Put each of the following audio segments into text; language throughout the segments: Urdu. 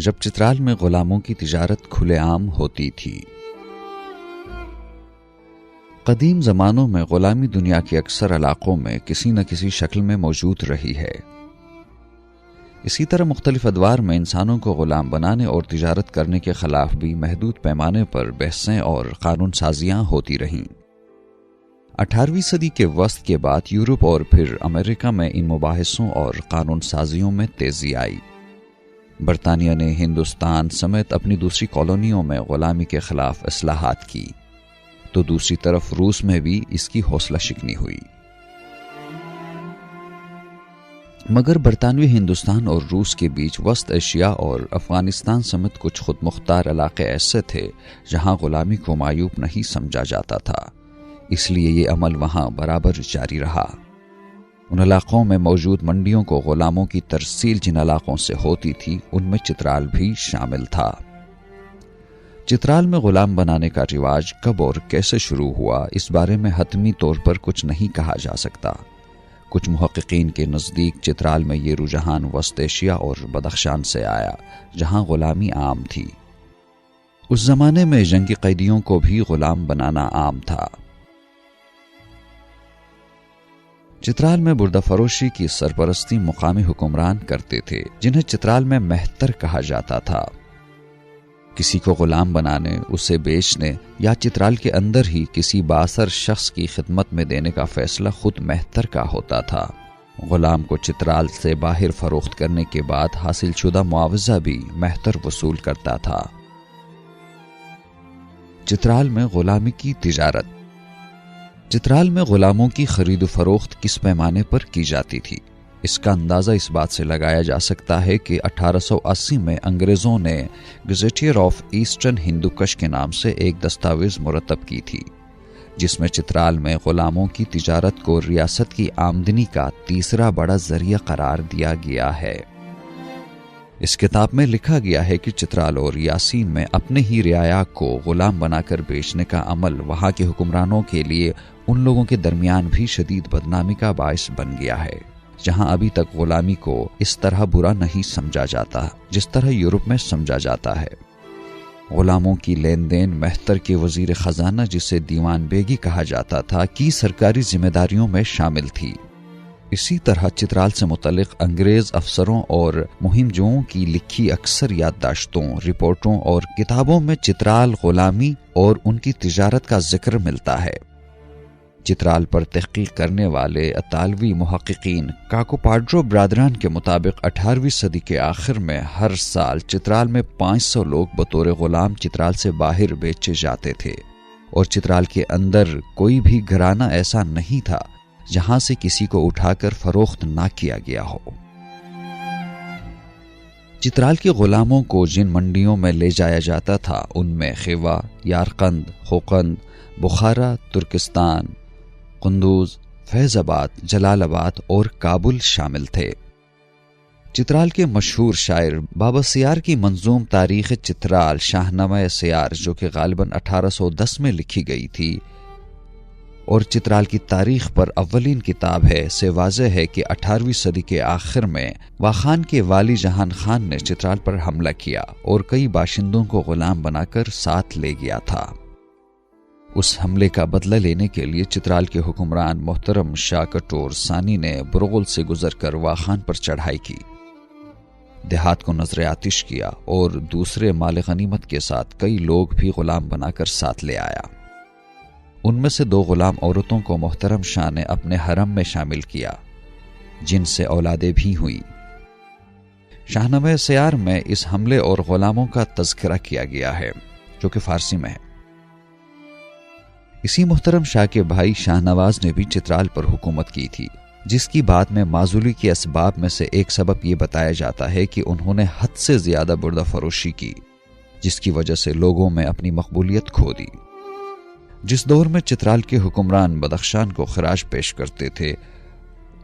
جب چترال میں غلاموں کی تجارت کھلے عام ہوتی تھی۔ قدیم زمانوں میں غلامی دنیا کے اکثر علاقوں میں کسی نہ کسی شکل میں موجود رہی ہے۔ اسی طرح مختلف ادوار میں انسانوں کو غلام بنانے اور تجارت کرنے کے خلاف بھی محدود پیمانے پر بحثیں اور قانون سازیاں ہوتی رہیں۔ 18ویں صدی کے وسط کے بعد یورپ اور پھر امریکہ میں ان مباحثوں اور قانون سازیوں میں تیزی آئی۔ برطانیہ نے ہندوستان سمیت اپنی دوسری کالونیوں میں غلامی کے خلاف اصلاحات کی، تو دوسری طرف روس میں بھی اس کی حوصلہ شکنی ہوئی۔ مگر برطانوی ہندوستان اور روس کے بیچ وسط ایشیا اور افغانستان سمیت کچھ خود مختار علاقے ایسے تھے جہاں غلامی کو معیوب نہیں سمجھا جاتا تھا، اس لیے یہ عمل وہاں برابر جاری رہا۔ ان علاقوں میں موجود منڈیوں کو غلاموں کی ترسیل جن علاقوں سے ہوتی تھی ان میں چترال بھی شامل تھا۔ چترال میں غلام بنانے کا رواج کب اور کیسے شروع ہوا اس بارے میں حتمی طور پر کچھ نہیں کہا جا سکتا۔ کچھ محققین کے نزدیک چترال میں یہ رجحان وسط ایشیا اور بدخشان سے آیا جہاں غلامی عام تھی۔ اس زمانے میں جنگی قیدیوں کو بھی غلام بنانا عام تھا۔ چترال میں بردہ فروشی کی سرپرستی مقامی حکمران کرتے تھے جنہیں چترال میں مہتر کہا جاتا تھا۔ کسی کو غلام بنانے، اسے بیچنے یا چترال کے اندر ہی کسی بااثر شخص کی خدمت میں دینے کا فیصلہ خود مہتر کا ہوتا تھا۔ غلام کو چترال سے باہر فروخت کرنے کے بعد حاصل شدہ معاوضہ بھی مہتر وصول کرتا تھا۔ چترال میں غلامی کی تجارت۔ چترال میں غلاموں کی خرید و فروخت کس پیمانے پر کی جاتی تھی؟ اس کا اندازہ اس بات سے لگایا جا سکتا ہے کہ 1880 میں انگریزوں نے گزیٹیئر آف ایسٹرن ہندوکش کے نام سے ایک دستاویز مرتب کی تھی، جس میں چترال میں غلاموں کی تجارت کو ریاست کی آمدنی کا تیسرا بڑا ذریعہ قرار دیا گیا ہے۔ اس کتاب میں لکھا گیا ہے کہ چترال اور یاسین میں اپنے ہی رعایا کو غلام بنا کر بیچنے کا عمل وہاں کے حکمرانوں کے لیے ان لوگوں کے درمیان بھی شدید بدنامی کا باعث بن گیا ہے، جہاں ابھی تک غلامی کو اس طرح برا نہیں سمجھا جاتا جس طرح یورپ میں سمجھا جاتا ہے۔ غلاموں کی لین دین مہتر کے وزیر خزانہ، جسے دیوان بیگی کہا جاتا تھا، کی سرکاری ذمہ داریوں میں شامل تھی۔ اسی طرح چترال سے متعلق انگریز افسروں اور مہم جوؤں کی لکھی اکثر یادداشتوں، رپورٹوں اور کتابوں میں چترال غلامی اور ان کی تجارت کا ذکر ملتا ہے۔ چترال پر تحقیق کرنے والے اطالوی محققین کاکوپاڈرو برادران کے مطابق 18ویں صدی کے آخر میں ہر سال چترال میں 500 لوگ بطور غلام چترال سے باہر بیچے جاتے تھے، اور چترال کے اندر کوئی بھی گھرانہ ایسا نہیں تھا جہاں سے کسی کو اٹھا کر فروخت نہ کیا گیا ہو۔ چترال کے غلاموں کو جن منڈیوں میں لے جایا جاتا تھا ان میں خیوا، یارقند، خوقند، بخارا، ترکستان، قندوز، فیض آباد، جلال آباد اور کابل شامل تھے۔ چترال کے مشہور شاعر بابا سیار کی منظوم تاریخ چترال شاہنامہ سیار، جو کہ غالباً 1810 میں لکھی گئی تھی اور چترال کی تاریخ پر اولین کتاب ہے، سے واضح ہے کہ 18ویں صدی کے آخر میں واخان کے والی جہان خان نے چترال پر حملہ کیا اور کئی باشندوں کو غلام بنا کر ساتھ لے گیا تھا۔ اس حملے کا بدلہ لینے کے لیے چترال کے حکمران محترم شاہ کٹور ثانی نے برغل سے گزر کر واخان پر چڑھائی کی، دیہات کو نذر آتش کیا اور دوسرے مال غنیمت کے ساتھ کئی لوگ بھی غلام بنا کر ساتھ لے آیا۔ ان میں سے 2 غلام عورتوں کو محترم شاہ نے اپنے حرم میں شامل کیا، جن سے اولادیں بھی ہوئیں۔ شاہنامہ سیار میں اس حملے اور غلاموں کا تذکرہ کیا گیا ہے، جو کہ فارسی میں ہے۔ اسی محترم شاہ کے بھائی شاہ نواز نے بھی چترال پر حکومت کی تھی، جس کی بعد میں معزولی کے اسباب میں سے ایک سبب یہ بتایا جاتا ہے کہ انہوں نے حد سے زیادہ بردہ فروشی کی، جس کی وجہ سے لوگوں میں اپنی مقبولیت کھو دی۔ جس دور میں چترال کے حکمران بدخشان کو خراج پیش کرتے تھے،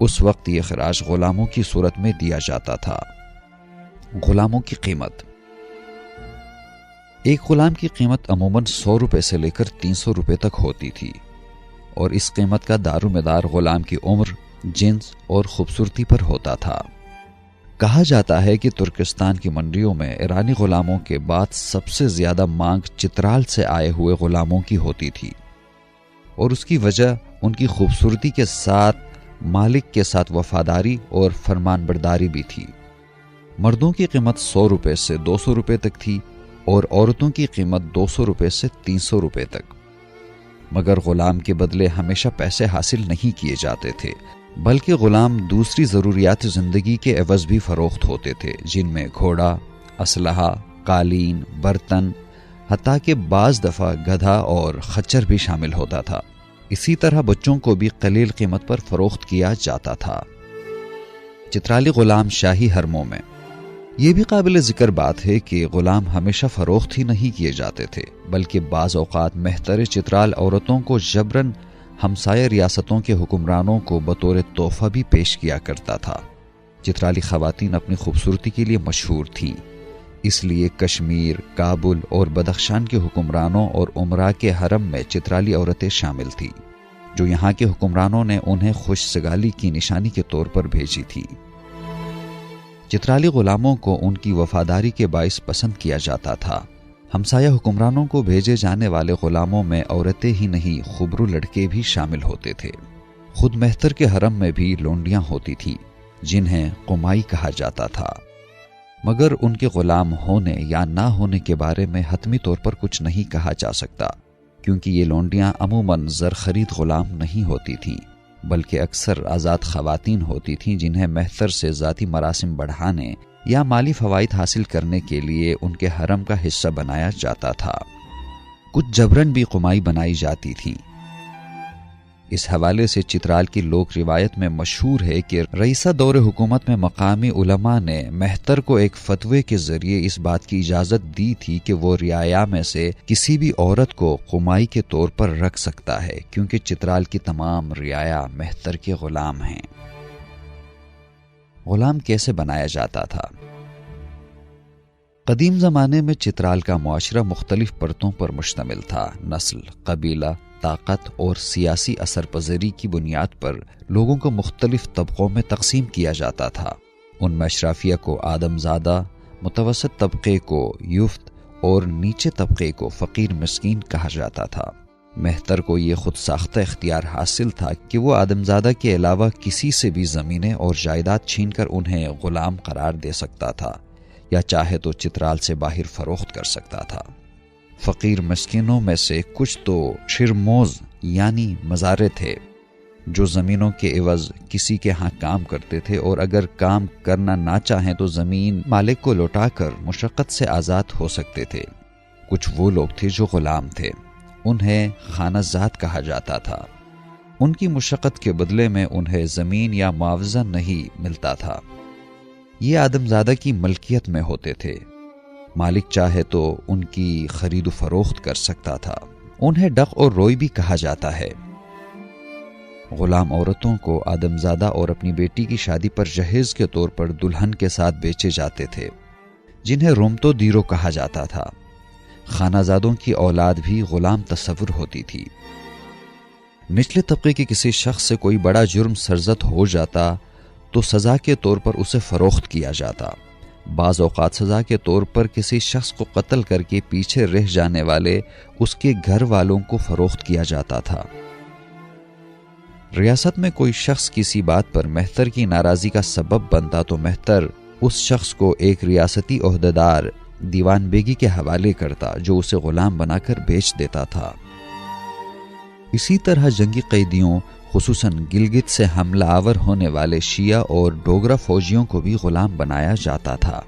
اس وقت یہ خراج غلاموں کی صورت میں دیا جاتا تھا۔ غلاموں کی قیمت۔ ایک غلام کی قیمت عموماً 100 روپے سے لے کر 300 روپے تک ہوتی تھی، اور اس قیمت کا دار و مدار غلام کی عمر، جنس اور خوبصورتی پر ہوتا تھا۔ کہا جاتا ہے کہ ترکستان کی منڈیوں میں ایرانی غلاموں کے بعد سب سے زیادہ مانگ چترال سے آئے ہوئے غلاموں کی ہوتی تھی، اور اس کی وجہ ان کی خوبصورتی کے ساتھ مالک کے ساتھ وفاداری اور فرمان برداری بھی تھی۔ مردوں کی قیمت 100 روپے سے 200 روپے تک تھی اور عورتوں کی قیمت 200 روپے سے 300 روپے تک۔ مگر غلام کے بدلے ہمیشہ پیسے حاصل نہیں کیے جاتے تھے، بلکہ غلام دوسری ضروریات زندگی کے عوض بھی فروخت ہوتے تھے، جن میں گھوڑا، اسلحہ، قالین، برتن، حتیٰ کہ بعض دفعہ گدھا اور خچر بھی شامل ہوتا تھا۔ اسی طرح بچوں کو بھی قلیل قیمت پر فروخت کیا جاتا تھا۔ چترالی غلام شاہی حرموں میں یہ بھی قابل ذکر بات ہے کہ غلام ہمیشہ فروخت ہی نہیں کیے جاتے تھے، بلکہ بعض اوقات مہتر چترال عورتوں کو جبراً ہمسایہ ریاستوں کے حکمرانوں کو بطور تحفہ بھی پیش کیا کرتا تھا۔ چترالی خواتین اپنی خوبصورتی کے لیے مشہور تھیں، اس لیے کشمیر، کابل اور بدخشان کے حکمرانوں اور امراء کے حرم میں چترالی عورتیں شامل تھیں، جو یہاں کے حکمرانوں نے انہیں خوش سگالی کی نشانی کے طور پر بھیجی تھی۔ چترالی غلاموں کو ان کی وفاداری کے باعث پسند کیا جاتا تھا۔ ہمسایہ حکمرانوں کو بھیجے جانے والے غلاموں میں عورتیں ہی نہیں، خوبرو لڑکے بھی شامل ہوتے تھے۔ خود مہتر کے حرم میں بھی لونڈیاں ہوتی تھیں، جنہیں قمائی کہا جاتا تھا، مگر ان کے غلام ہونے یا نہ ہونے کے بارے میں حتمی طور پر کچھ نہیں کہا جا سکتا، کیونکہ یہ لونڈیاں عموماً زر خرید غلام نہیں ہوتی تھیں، بلکہ اکثر آزاد خواتین ہوتی تھیں جنہیں مہتر سے ذاتی مراسم بڑھانے یا مالی فوائد حاصل کرنے کے لیے ان کے حرم کا حصہ بنایا جاتا تھا۔ کچھ جبراً بھی قمائی بنائی جاتی تھیں۔ اس حوالے سے چترال کی لوک روایت میں مشہور ہے کہ رئیسہ دور حکومت میں مقامی علماء نے مہتر کو ایک فتوے کے ذریعے اس بات کی اجازت دی تھی کہ وہ رعایا میں سے کسی بھی عورت کو قمائی کے طور پر رکھ سکتا ہے، کیونکہ چترال کی تمام رعایا مہتر کے غلام ہیں۔ غلام کیسے بنایا جاتا تھا؟ قدیم زمانے میں چترال کا معاشرہ مختلف پرتوں پر مشتمل تھا۔ نسل، قبیلہ، طاقت اور سیاسی اثر پذیری کی بنیاد پر لوگوں کو مختلف طبقوں میں تقسیم کیا جاتا تھا۔ ان میں اشرافیہ کو آدم زادہ، متوسط طبقے کو یفت اور نیچے طبقے کو فقیر مسکین کہا جاتا تھا۔ مہتر کو یہ خود ساختہ اختیار حاصل تھا کہ وہ آدم زادہ کے علاوہ کسی سے بھی زمینیں اور جائیداد چھین کر انہیں غلام قرار دے سکتا تھا، یا چاہے تو چترال سے باہر فروخت کر سکتا تھا۔ فقیر مسکینوں میں سے کچھ تو شرموز یعنی مزارے تھے، جو زمینوں کے عوض کسی کے ہاں کام کرتے تھے، اور اگر کام کرنا نہ چاہیں تو زمین مالک کو لوٹا کر مشقت سے آزاد ہو سکتے تھے۔ کچھ وہ لوگ تھے جو غلام تھے، انہیں خانہ زاد کہا جاتا تھا۔ ان کی مشقت کے بدلے میں انہیں زمین یا معاوضہ نہیں ملتا تھا۔ یہ آدم زادہ کی ملکیت میں ہوتے تھے، مالک چاہے تو ان کی خرید و فروخت کر سکتا تھا۔ انہیں ڈق اور روئی بھی کہا جاتا ہے۔ غلام عورتوں کو آدم زادہ اور اپنی بیٹی کی شادی پر جہیز کے طور پر دلہن کے ساتھ بیچے جاتے تھے، جنہیں رومتو دیرو کہا جاتا تھا۔ خانہ زادوں کی اولاد بھی غلام تصور ہوتی تھی۔ نچلے طبقے کے کسی شخص سے کوئی بڑا جرم سرزد ہو جاتا تو سزا کے طور پر اسے فروخت کیا جاتا۔ بعض اوقات سزا کے طور پر کسی شخص کو قتل کر کے پیچھے رہ جانے والے اس کے گھر والوں کو فروخت کیا جاتا تھا۔ ریاست میں کوئی شخص کسی بات پر مہتر کی ناراضی کا سبب بنتا تو مہتر اس شخص کو ایک ریاستی عہدیدار دیوان بیگی کے حوالے کرتا، جو اسے غلام بنا کر بیچ دیتا تھا۔ اسی طرح جنگی قیدیوں، خصوصاً گلگت سے حملہ آور ہونے والے شیعہ اور ڈوگرا فوجیوں کو بھی غلام بنایا جاتا تھا۔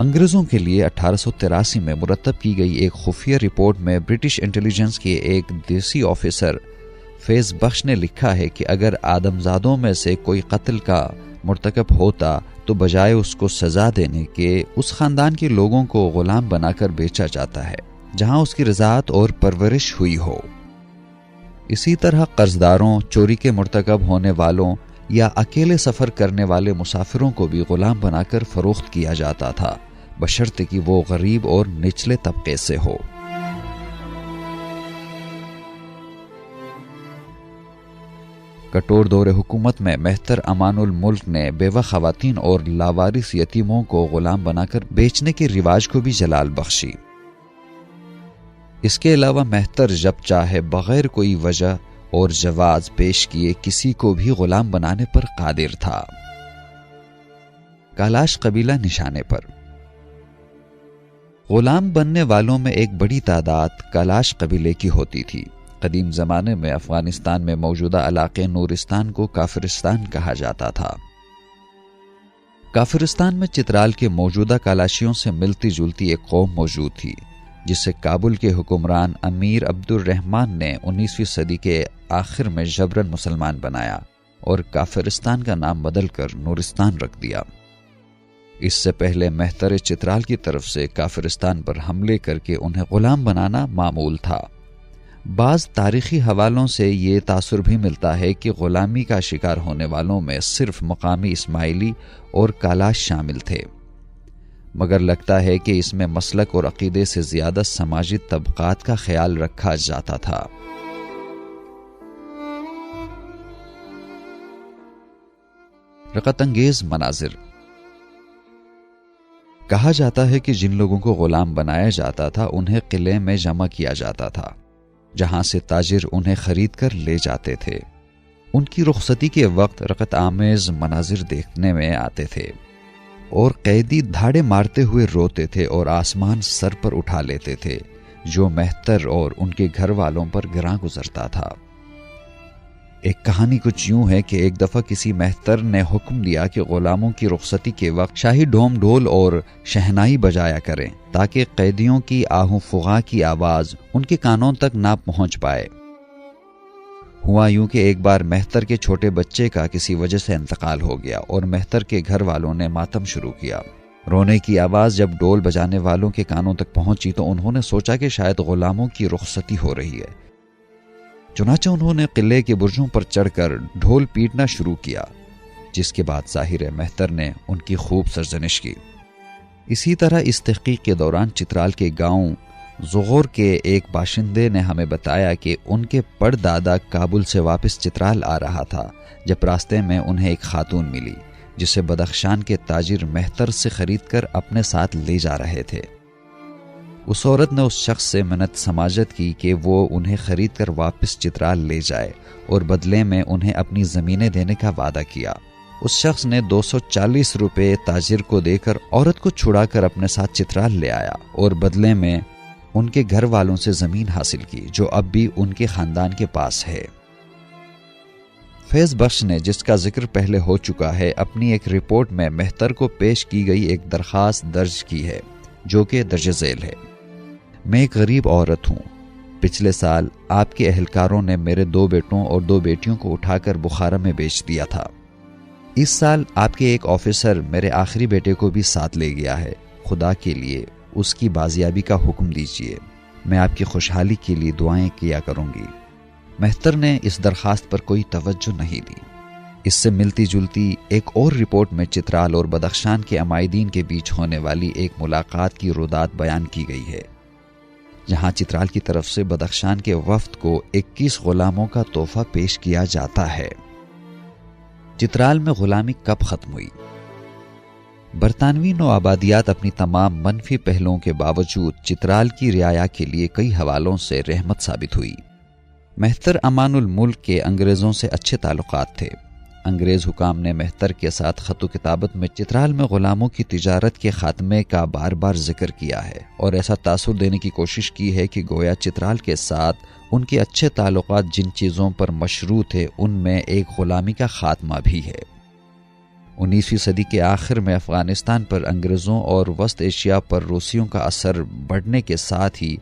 انگریزوں کے لیے 1883 میں مرتب کی گئی ایک خفیہ رپورٹ میں برٹش انٹیلیجنس کے ایک دیسی آفیسر فیض بخش نے لکھا ہے کہ اگر آدم زادوں میں سے کوئی قتل کا مرتکب ہوتا تو بجائے اس کو سزا دینے کے اس خاندان کے لوگوں کو غلام بنا کر بیچا جاتا ہے جہاں اس کی رضاعت اور پرورش ہوئی ہو۔ اسی طرح قرضداروں، چوری کے مرتکب ہونے والوں یا اکیلے سفر کرنے والے مسافروں کو بھی غلام بنا کر فروخت کیا جاتا تھا، بشرطے کہ وہ غریب اور نچلے طبقے سے ہو۔ کٹور دور حکومت میں مہتر امان الملک نے بیوہ خواتین اور لاوارث یتیموں کو غلام بنا کر بیچنے کے رواج کو بھی جلال بخشی۔ اس کے علاوہ مہتر جب چاہے بغیر کوئی وجہ اور جواز پیش کیے کسی کو بھی غلام بنانے پر قادر تھا۔ کالاش قبیلہ نشانے پر۔ غلام بننے والوں میں ایک بڑی تعداد کالاش قبیلے کی ہوتی تھی۔ قدیم زمانے میں افغانستان میں موجودہ علاقے نورستان کو کافرستان کہا جاتا تھا۔ کافرستان میں چترال کے موجودہ کالاشیوں سے ملتی جلتی ایک قوم موجود تھی، جسے کابل کے حکمران امیر عبد الرحمن نے 19ویں صدی کے آخر میں جبراً مسلمان بنایا اور کافرستان کا نام بدل کر نورستان رکھ دیا۔ اس سے پہلے مہتر چترال کی طرف سے کافرستان پر حملے کر کے انہیں غلام بنانا معمول تھا۔ بعض تاریخی حوالوں سے یہ تاثر بھی ملتا ہے کہ غلامی کا شکار ہونے والوں میں صرف مقامی اسماعیلی اور کالاش شامل تھے، مگر لگتا ہے کہ اس میں مسلک اور عقیدے سے زیادہ سماجی طبقات کا خیال رکھا جاتا تھا۔ رقت انگیز مناظر۔ کہا جاتا ہے کہ جن لوگوں کو غلام بنایا جاتا تھا انہیں قلعے میں جمع کیا جاتا تھا، جہاں سے تاجر انہیں خرید کر لے جاتے تھے۔ ان کی رخصتی کے وقت رقت آمیز مناظر دیکھنے میں آتے تھے اور قیدی دھاڑے مارتے ہوئے روتے تھے اور آسمان سر پر اٹھا لیتے تھے، جو مہتر اور ان کے گھر والوں پر گراں گزرتا تھا۔ ایک کہانی کچھ یوں ہے کہ ایک دفعہ کسی مہتر نے حکم دیا کہ غلاموں کی رخصتی کے وقت شاہی ڈھوم ڈھول اور شہنائی بجایا کریں تاکہ قیدیوں کی آہو فغاں کی آواز ان کے کانوں تک نہ پہنچ پائے۔ ہوا یوں کہ ایک بار مہتر کے چھوٹے بچے کا کسی وجہ سے انتقال ہو گیا اور مہتر کے گھر والوں نے ماتم شروع کیا۔ رونے کی آواز جب ڈول بجانے والوں کے کانوں تک پہنچی تو انہوں نے سوچا کہ شاید غلاموں کی رخصتی ہو رہی ہے، چنانچہ انہوں نے قلعے کے برجوں پر چڑھ کر ڈھول پیٹنا شروع کیا، جس کے بعد ظاہر مہتر نے ان کی خوب سرزنش کی۔ اسی طرح اس تحقیق کے دوران چترال کے گاؤں زغور کے ایک باشندے نے ہمیں بتایا کہ ان کے پڑدادا کابل سے واپس چترال آ رہا تھا جب راستے میں انہیں ایک خاتون ملی، جسے بدخشان کے تاجر مہتر سے خرید کر اپنے ساتھ لے جا رہے تھے۔ اس عورت نے اس شخص سے منت سماجت کی کہ وہ انہیں خرید کر واپس چترال لے جائے اور بدلے میں انہیں اپنی زمینیں دینے کا وعدہ کیا۔ اس شخص نے 240 روپے تاجر کو دے کر عورت کو چھڑا کر اپنے ساتھ چترال لے آیا اور بدلے میں ان کے گھر والوں سے زمین حاصل کی، جو اب بھی ان کے خاندان کے پاس ہے۔ فیض بخش نے، جس کا ذکر پہلے ہو چکا ہے، اپنی ایک رپورٹ میں مہتر کو پیش کی گئی ایک درخواست درج کی ہے، جو کہ درج ذیل ہے۔ میں ایک غریب عورت ہوں۔ پچھلے سال آپ کے اہلکاروں نے میرے 2 بیٹوں اور 2 بیٹیوں کو اٹھا کر بخارا میں بیچ دیا تھا۔ اس سال آپ کے ایک آفیسر میرے آخری بیٹے کو بھی ساتھ لے گیا ہے۔ خدا کے لیے اس کی بازیابی کا حکم دیجیے، میں آپ کی خوشحالی کے لیے دعائیں کیا کروں گی۔ مہتر نے اس درخواست پر کوئی توجہ نہیں دی۔ اس سے ملتی جلتی ایک اور رپورٹ میں چترال اور بدخشان کے عمائدین کے بیچ ہونے والی ایک ملاقات کی رودات بیان کی گئی ہے، جہاں چترال کی طرف سے بدخشان کے وفد کو 21 غلاموں کا تحفہ پیش کیا جاتا ہے۔ چترال میں غلامی کب ختم ہوئی؟ برطانوی نوآبادیات اپنی تمام منفی پہلوؤں کے باوجود چترال کی رعایا کے لیے کئی حوالوں سے رحمت ثابت ہوئی۔ مہتر امان الملک کے انگریزوں سے اچھے تعلقات تھے۔ انگریز حکام نے مہتر کے ساتھ خط و کتابت میں چترال میں غلاموں کی تجارت کے خاتمے کا بار بار ذکر کیا ہے اور ایسا تاثر دینے کی کوشش کی ہے کہ گویا چترال کے ساتھ ان کے اچھے تعلقات جن چیزوں پر مشروع تھے ان میں ایک غلامی کا خاتمہ بھی ہے۔ 19ویں صدی کے آخر میں افغانستان پر انگریزوں اور وسط ایشیا پر روسیوں کا اثر بڑھنے کے ساتھ ہی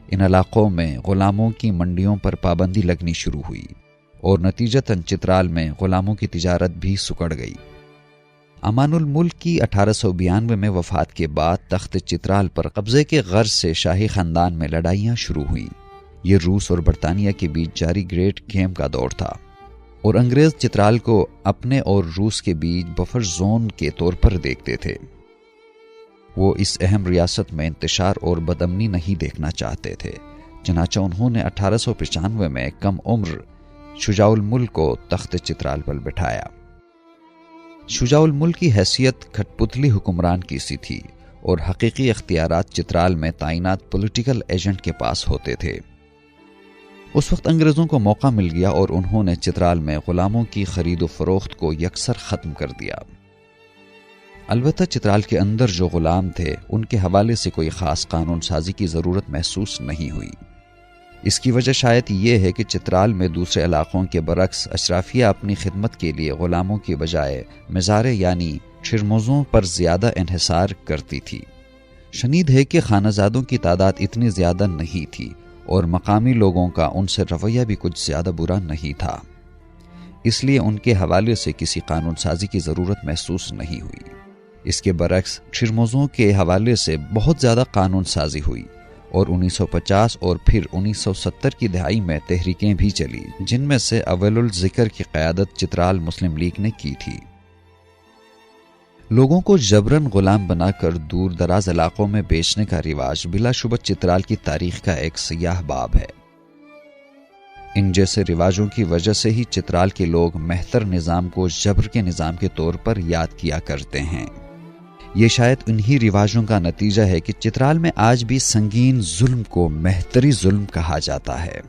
ان علاقوں میں غلاموں کی منڈیوں پر پابندی لگنی شروع ہوئی اور نتیجتاً چترال میں غلاموں کی تجارت بھی سکڑ گئی۔ امان الملک کی 1892 میں وفات کے بعد تخت چترال پر قبضے کے غرض سے شاہی خاندان میں لڑائیاں شروع ہوئیں۔ یہ روس اور برطانیہ کے بیچ جاری گریٹ گیم کا دور تھا اور انگریز چترال کو اپنے اور روس کے بیچ بفر زون کے طور پر دیکھتے تھے۔ وہ اس اہم ریاست میں انتشار اور بدامنی نہیں دیکھنا چاہتے تھے، چنانچہ انہوں نے 1895 میں کم عمر شجاع الملک کو تخت چترال پر بٹھایا۔ شجاع الملک کی حیثیت کھٹ پتلی حکمران کی سی تھی اور حقیقی اختیارات چترال میں تعینات پولیٹیکل ایجنٹ کے پاس ہوتے تھے۔ اس وقت انگریزوں کو موقع مل گیا اور انہوں نے چترال میں غلاموں کی خرید و فروخت کو یکسر ختم کر دیا۔ البتہ چترال کے اندر جو غلام تھے ان کے حوالے سے کوئی خاص قانون سازی کی ضرورت محسوس نہیں ہوئی۔ اس کی وجہ شاید یہ ہے کہ چترال میں دوسرے علاقوں کے برعکس اشرافیہ اپنی خدمت کے لیے غلاموں کی بجائے مزارے یعنی چھرموزوں پر زیادہ انحصار کرتی تھی۔ شنید ہے کہ خانہ زادوں کی تعداد اتنی زیادہ نہیں تھی اور مقامی لوگوں کا ان سے رویہ بھی کچھ زیادہ برا نہیں تھا، اس لیے ان کے حوالے سے کسی قانون سازی کی ضرورت محسوس نہیں ہوئی۔ اس کے برعکس چھرموزوں کے حوالے سے بہت زیادہ قانون سازی ہوئی اور 1950 اور پھر 1970 کی دہائی میں تحریکیں بھی چلی، جن میں سے اول الذکر کی قیادت چترال مسلم لیگ نے کی تھی۔ لوگوں کو جبراً غلام بنا کر دور دراز علاقوں میں بیچنے کا رواج بلا شبہ چترال کی تاریخ کا ایک سیاہ باب ہے۔ ان جیسے رواجوں کی وجہ سے ہی چترال کے لوگ مہتر نظام کو جبر کے نظام کے طور پر یاد کیا کرتے ہیں۔ یہ شاید انہی رواجوں کا نتیجہ ہے کہ چترال میں آج بھی سنگین ظلم کو مہتری ظلم کہا جاتا ہے۔